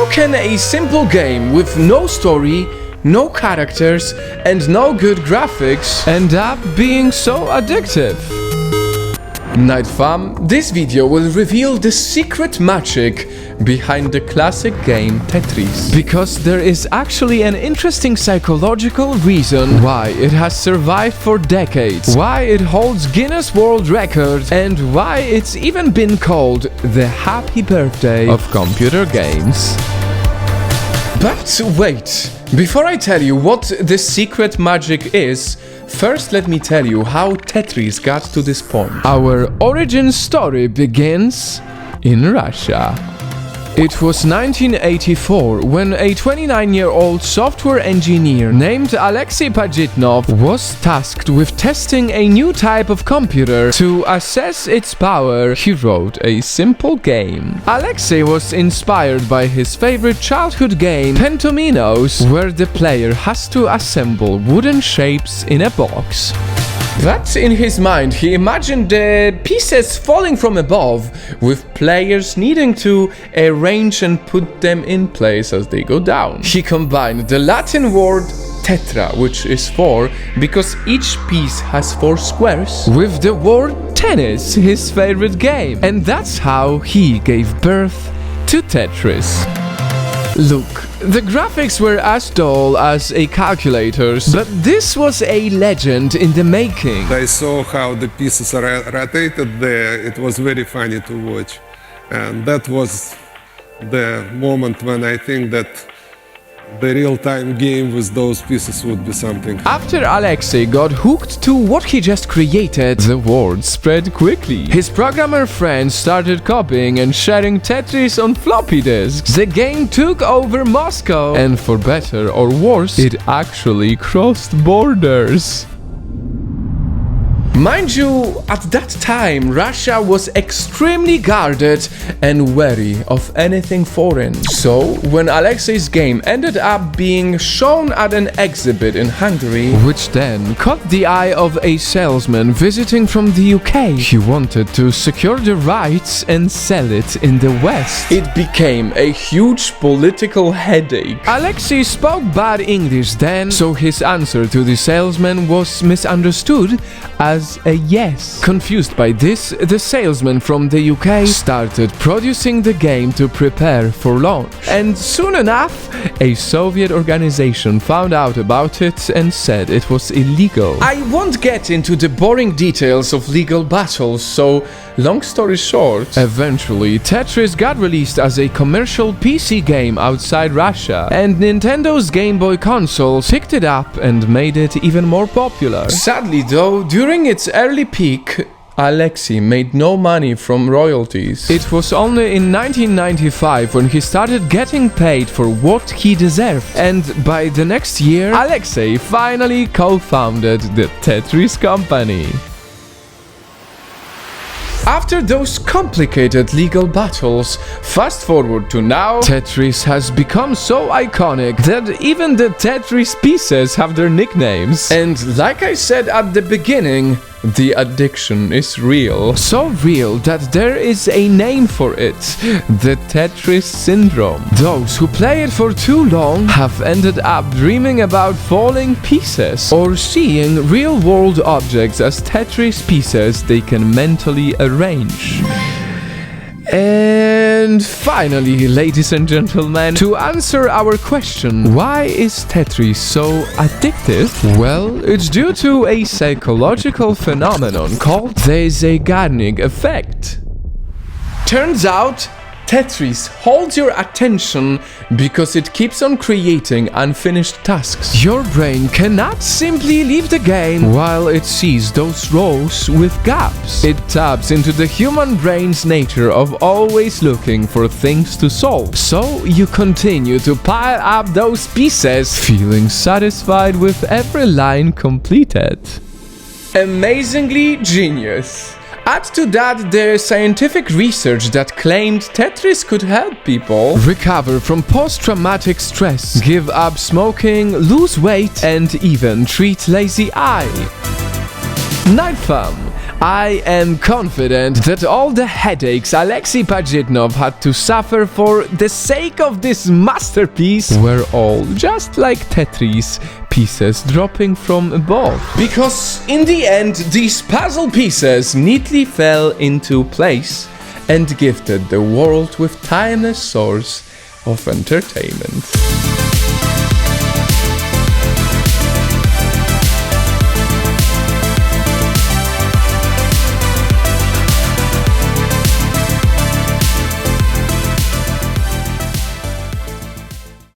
How can a simple game with no story, no characters, and no good graphics end up being so addictive? Nightfall, this video will reveal the secret magic behind the classic game Tetris. Because there is actually an interesting psychological reason why it has survived for decades, why it holds Guinness World Records, and why it's even been called the happy birthday of computer games. But wait, before I tell you what the secret magic is, first let me tell you how Tetris got to this point. Our origin story begins in Russia. It was 1984 when a 29-year-old software engineer named Alexei Pajitnov was tasked with testing a new type of computer. To assess its power, he wrote a simple game. Alexei was inspired by his favorite childhood game, Pentominos, where the player has to assemble wooden shapes in a box. But in his mind, he imagined the pieces falling from above, with players needing to arrange and put them in place as they go down. He combined the Latin word tetra, which is 4, because each piece has 4 squares, with the word tennis, his favorite game. And that's how he gave birth to Tetris. Look, the graphics were as dull as a calculator's, but this was a legend in the making. I saw how the pieces are rotated there. It was very funny to watch. And that was the moment when I think that the real-time game with those pieces would be something. After Alexei got hooked to what he just created, the word spread quickly. His programmer friends started copying and sharing Tetris on floppy disks. The game took over Moscow, and for better or worse, it actually crossed borders. Mind you, at that time, Russia was extremely guarded and wary of anything foreign. So, when Alexei's game ended up being shown at an exhibit in Hungary, which then caught the eye of a salesman visiting from the UK, he wanted to secure the rights and sell it in the West. It became a huge political headache. Alexei spoke bad English then, so his answer to the salesman was misunderstood as a yes. Confused by this, the salesman from the UK started producing the game to prepare for launch. And soon enough, a Soviet organization found out about it and said it was illegal. I won't get into the boring details of legal battles, so long story short, eventually Tetris got released as a commercial PC game outside Russia, and Nintendo's Game Boy console picked it up and made it even more popular. Sadly though, during its early peak, Alexei made no money from royalties. It was only in 1995 when he started getting paid for what he deserved, and by the next year, Alexei finally co-founded the Tetris company. After those complicated legal battles, fast forward to now, Tetris has become so iconic that even the Tetris pieces have their nicknames. And like I said at the beginning, the addiction is real. So real that there is a name for it, the Tetris syndrome. Those who play it for too long have ended up dreaming about falling pieces or seeing real-world objects as Tetris pieces they can mentally arrange. And finally, ladies and gentlemen, to answer our question, why is Tetris so addictive? Well, it's due to a psychological phenomenon called the Zeigarnik effect. Turns out, Tetris holds your attention because it keeps on creating unfinished tasks. Your brain cannot simply leave the game while it sees those rows with gaps. It taps into the human brain's nature of always looking for things to solve. So you continue to pile up those pieces, feeling satisfied with every line completed. Amazingly genius. Add to that the scientific research that claimed Tetris could help people recover from post-traumatic stress, give up smoking, lose weight, and even treat lazy eye. Nightfall. I am confident that all the headaches Alexei Pajitnov had to suffer for the sake of this masterpiece were all just like Tetris pieces dropping from above. Because in the end, these puzzle pieces neatly fell into place and gifted the world with timeless source of entertainment.